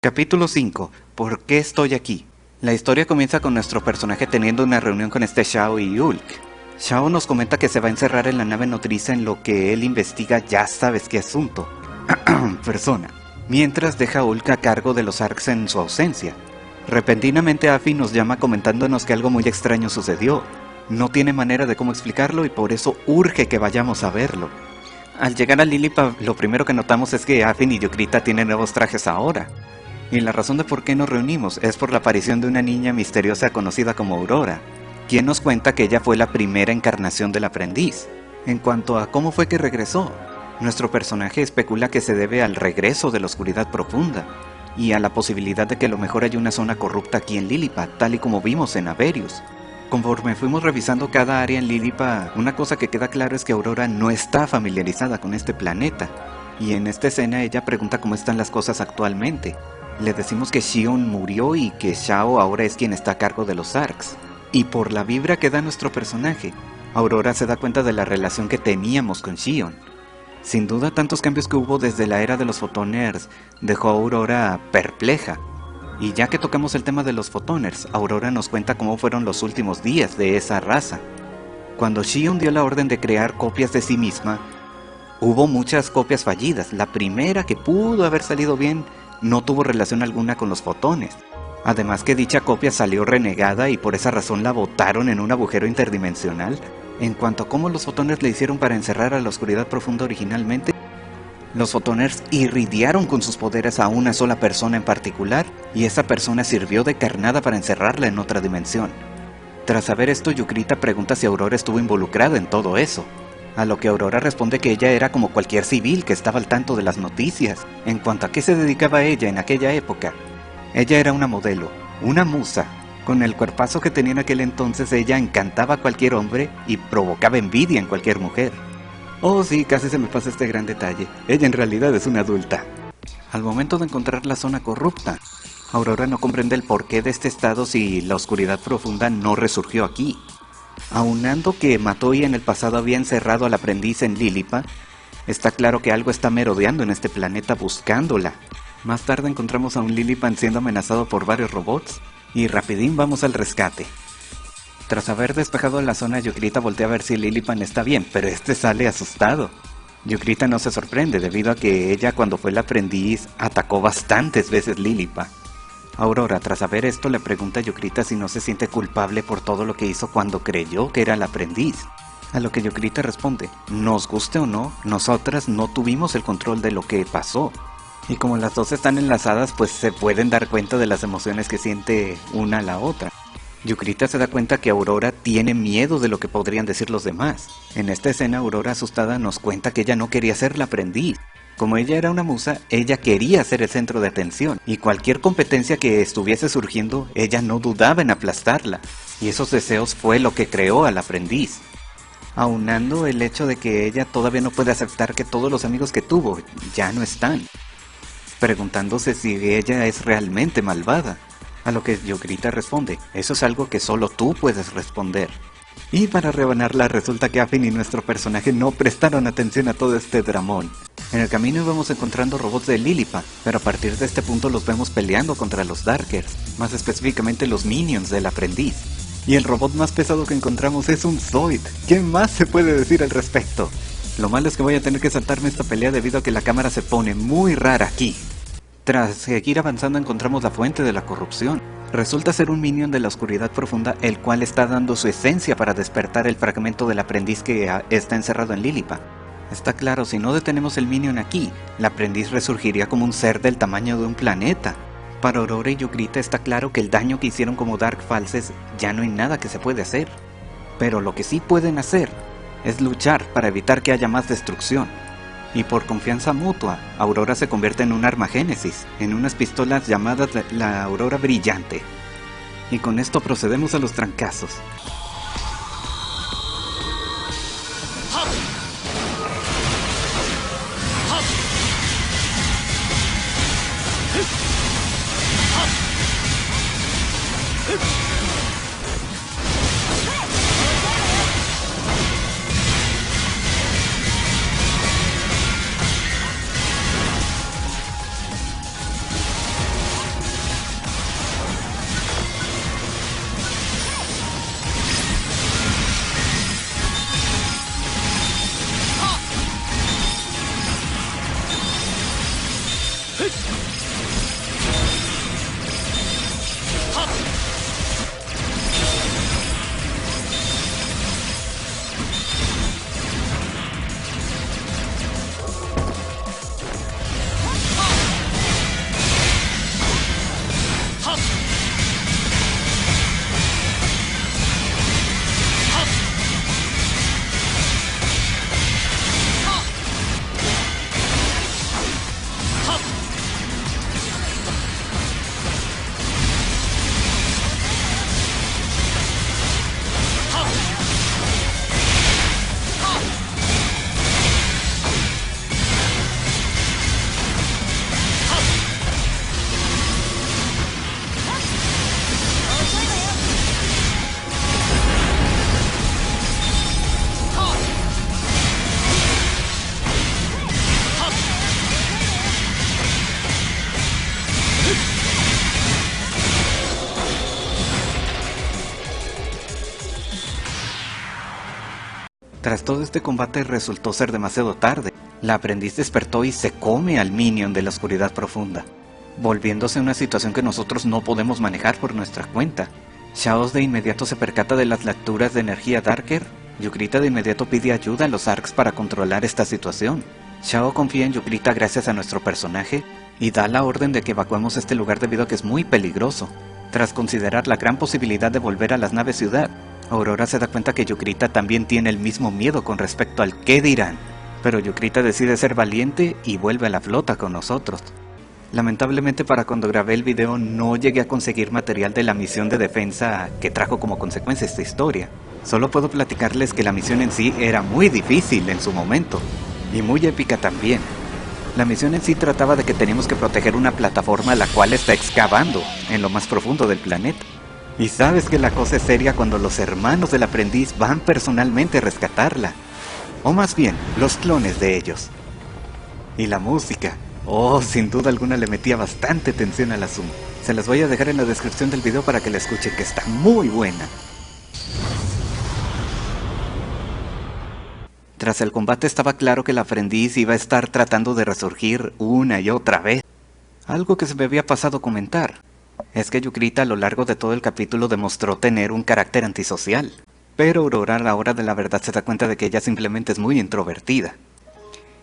Capítulo 5. ¿Por qué estoy aquí? La historia comienza con nuestro personaje teniendo una reunión con Xiao y Hulk. Xiao nos comenta que se va a encerrar en la nave nodriza en lo que él investiga ya sabes qué asunto. Persona. Mientras deja a Hulk a cargo de los ARCs en su ausencia. Repentinamente Afi nos llama comentándonos que algo muy extraño sucedió. No tiene manera de cómo explicarlo y por eso urge que vayamos a verlo. Al llegar a Lilliput, lo primero que notamos es que Afin y Yukrita tienen nuevos trajes ahora. Y la razón de por qué nos reunimos es por la aparición de una niña misteriosa conocida como Aurora, quien nos cuenta que ella fue la primera encarnación del aprendiz. En cuanto a cómo fue que regresó, nuestro personaje especula que se debe al regreso de la oscuridad profunda, y a la posibilidad de que a lo mejor hay una zona corrupta aquí en Lilliput, tal y como vimos en Averius. Conforme fuimos revisando cada área en Lilliput, una cosa que queda claro es que Aurora no está familiarizada con este planeta, y en esta escena ella pregunta cómo están las cosas actualmente. Le decimos que Xion murió y que Xiao ahora es quien está a cargo de los ARCs. Y por la vibra que da nuestro personaje, Aurora se da cuenta de la relación que teníamos con Xion. Sin duda, tantos cambios que hubo desde la era de los Photoners dejó a Aurora perpleja. Y ya que tocamos el tema de los Photoners, Aurora nos cuenta cómo fueron los últimos días de esa raza. Cuando Xion dio la orden de crear copias de sí misma, hubo muchas copias fallidas. La primera, que pudo haber salido bien, no tuvo relación alguna con los fotones. Además que dicha copia salió renegada y por esa razón la botaron en un agujero interdimensional. En cuanto a cómo los fotones le hicieron para encerrar a la oscuridad profunda originalmente, los fotoners irradiaron con sus poderes a una sola persona en particular, y esa persona sirvió de carnada para encerrarla en otra dimensión. Tras saber esto, Yukrita pregunta si Aurora estuvo involucrada en todo eso. A lo que Aurora responde que ella era como cualquier civil que estaba al tanto de las noticias. En cuanto a qué se dedicaba ella en aquella época, ella era una modelo, una musa. Con el cuerpazo que tenía en aquel entonces, ella encantaba a cualquier hombre y provocaba envidia en cualquier mujer. Oh sí, casi se me pasa este gran detalle. Ella en realidad es una adulta. Al momento de encontrar la zona corrupta, Aurora no comprende el porqué de este estado si la oscuridad profunda no resurgió aquí. Aunando que Matoi en el pasado había encerrado al aprendiz en Lilliput, está claro que algo está merodeando en este planeta buscándola. Más tarde encontramos a un Lilliput siendo amenazado por varios robots, y rapidín vamos al rescate. Tras haber despejado la zona, Yukrita voltea a ver si Lilliput está bien, pero este sale asustado. Yukrita no se sorprende debido a que ella, cuando fue el aprendiz, atacó bastantes veces Lilliput. Aurora, tras saber esto, le pregunta a Yukrita si no se siente culpable por todo lo que hizo cuando creyó que era el aprendiz. A lo que Yukrita responde, nos guste o no, nosotras no tuvimos el control de lo que pasó. Y como las dos están enlazadas, pues se pueden dar cuenta de las emociones que siente una a la otra. Yukrita se da cuenta que Aurora tiene miedo de lo que podrían decir los demás. En esta escena, Aurora asustada nos cuenta que ella no quería ser la aprendiz. Como ella era una musa, ella quería ser el centro de atención, y cualquier competencia que estuviese surgiendo, ella no dudaba en aplastarla, y esos deseos fue lo que creó al aprendiz. Aunando el hecho de que ella todavía no puede aceptar que todos los amigos que tuvo ya no están, preguntándose si ella es realmente malvada. A lo que Yukrita responde, eso es algo que solo tú puedes responder. Y para rebanarla, resulta que Afin y nuestro personaje no prestaron atención a todo este dramón. En el camino íbamos encontrando robots de Lilliput, pero a partir de este punto los vemos peleando contra los Darkers, más específicamente los Minions del aprendiz. Y el robot más pesado que encontramos es un Zoid. ¿Qué más se puede decir al respecto? Lo malo es que voy a tener que saltarme esta pelea debido a que la cámara se pone muy rara aquí. Tras seguir avanzando encontramos la fuente de la corrupción. Resulta ser un minion de la oscuridad profunda, el cual está dando su esencia para despertar el fragmento del aprendiz que está encerrado en Lilliput. Está claro, si no detenemos el minion aquí, el aprendiz resurgiría como un ser del tamaño de un planeta. Para Aurora y Yukrita está claro que el daño que hicieron como Dark Falses ya no hay nada que se puede hacer. Pero lo que sí pueden hacer es luchar para evitar que haya más destrucción. Y por confianza mutua, Aurora se convierte en un arma Génesis, en unas pistolas llamadas la Aurora Brillante. Y con esto procedemos a los trancazos. Tras todo este combate resultó ser demasiado tarde. La aprendiz despertó y se come al minion de la oscuridad profunda, volviéndose una situación que nosotros no podemos manejar por nuestra cuenta. Shaos de inmediato se percata de las lecturas de energía Darker. Yukrita de inmediato pide ayuda a los ARCs para controlar esta situación. Shao confía en Yukrita gracias a nuestro personaje y da la orden de que evacuemos este lugar debido a que es muy peligroso. Tras considerar la gran posibilidad de volver a las naves ciudad, Aurora se da cuenta que Yukrita también tiene el mismo miedo con respecto al qué dirán, pero Yukrita decide ser valiente y vuelve a la flota con nosotros. Lamentablemente para cuando grabé el video no llegué a conseguir material de la misión de defensa que trajo como consecuencia esta historia. Solo puedo platicarles que la misión en sí era muy difícil en su momento, y muy épica también. La misión en sí trataba de que teníamos que proteger una plataforma la cual está excavando en lo más profundo del planeta. Y sabes que la cosa es seria cuando los hermanos del aprendiz van personalmente a rescatarla. O más bien, los clones de ellos. Y la música. Oh, sin duda alguna le metía bastante tensión al asunto. Se las voy a dejar en la descripción del video para que la escuchen, que está muy buena. Tras el combate estaba claro que el aprendiz iba a estar tratando de resurgir una y otra vez. Algo que se me había pasado comentar es que Yukrita a lo largo de todo el capítulo demostró tener un carácter antisocial, pero Aurora a la hora de la verdad se da cuenta de que ella simplemente es muy introvertida.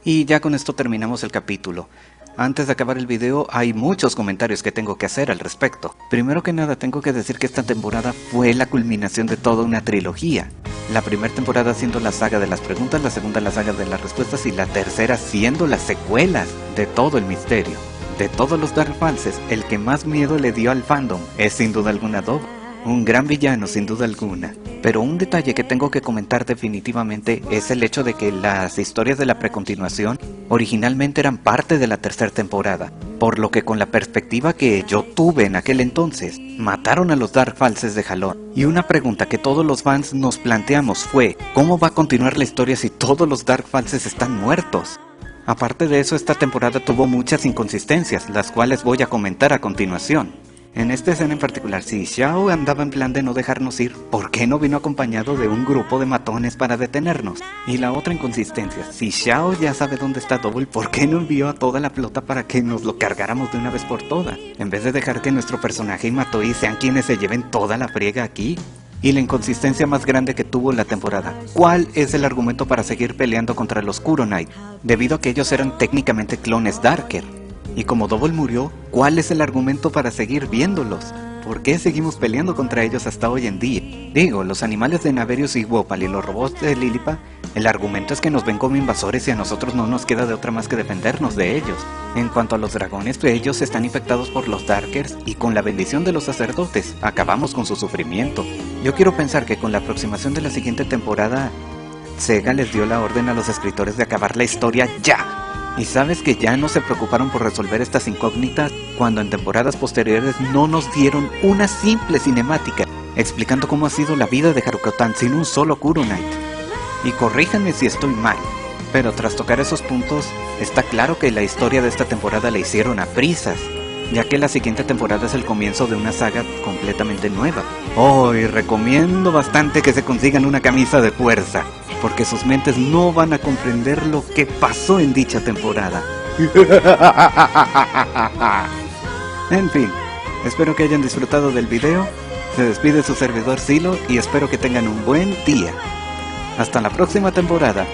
Y ya con esto terminamos el capítulo. Antes de acabar el video hay muchos comentarios que tengo que hacer al respecto. Primero que nada tengo que decir que esta temporada fue la culminación de toda una trilogía. La primera temporada siendo la saga de las preguntas, la segunda la saga de las respuestas y la tercera siendo las secuelas de todo el misterio. De todos los Dark Falses, el que más miedo le dio al fandom es sin duda alguna Dovo. Un gran villano sin duda alguna. Pero un detalle que tengo que comentar definitivamente es el hecho de que las historias de la precontinuación originalmente eran parte de la tercera temporada, por lo que con la perspectiva que yo tuve en aquel entonces, mataron a los Dark Falses de jalón. Y una pregunta que todos los fans nos planteamos fue, ¿cómo va a continuar la historia si todos los Dark Falses están muertos? Aparte de eso, esta temporada tuvo muchas inconsistencias, las cuales voy a comentar a continuación. En esta escena en particular, si Shao andaba en plan de no dejarnos ir, ¿por qué no vino acompañado de un grupo de matones para detenernos? Y la otra inconsistencia, si Shao ya sabe dónde está Double, ¿por qué no envió a toda la flota para que nos lo cargáramos de una vez por todas? En vez de dejar que nuestro personaje y Matoi sean quienes se lleven toda la friega aquí. Y la inconsistencia más grande que tuvo la temporada, ¿cuál es el argumento para seguir peleando contra los Kuro Knight? Debido a que ellos eran técnicamente clones Darker. Y como Double murió, ¿cuál es el argumento para seguir viéndolos? ¿Por qué seguimos peleando contra ellos hasta hoy en día? Digo, los animales de Naverius y Wopal y los robots de Lilipa, el argumento es que nos ven como invasores y a nosotros no nos queda de otra más que defendernos de ellos. En cuanto a los dragones, ellos están infectados por los Darkers y con la bendición de los sacerdotes, acabamos con su sufrimiento. Yo quiero pensar que con la aproximación de la siguiente temporada, Sega les dio la orden a los escritores de acabar la historia ¡ya! Y sabes que ya no se preocuparon por resolver estas incógnitas cuando en temporadas posteriores no nos dieron una simple cinemática explicando cómo ha sido la vida de Haruko-tan sin un solo Kuro Knight. Y corríjanme si estoy mal, pero tras tocar esos puntos, está claro que la historia de esta temporada la hicieron a prisas, ya que la siguiente temporada es el comienzo de una saga completamente nueva. Oh, y recomiendo bastante que se consigan una camisa de fuerza, porque sus mentes no van a comprender lo que pasó en dicha temporada. En fin, espero que hayan disfrutado del video. Se despide su servidor Silo y espero que tengan un buen día. Hasta la próxima temporada.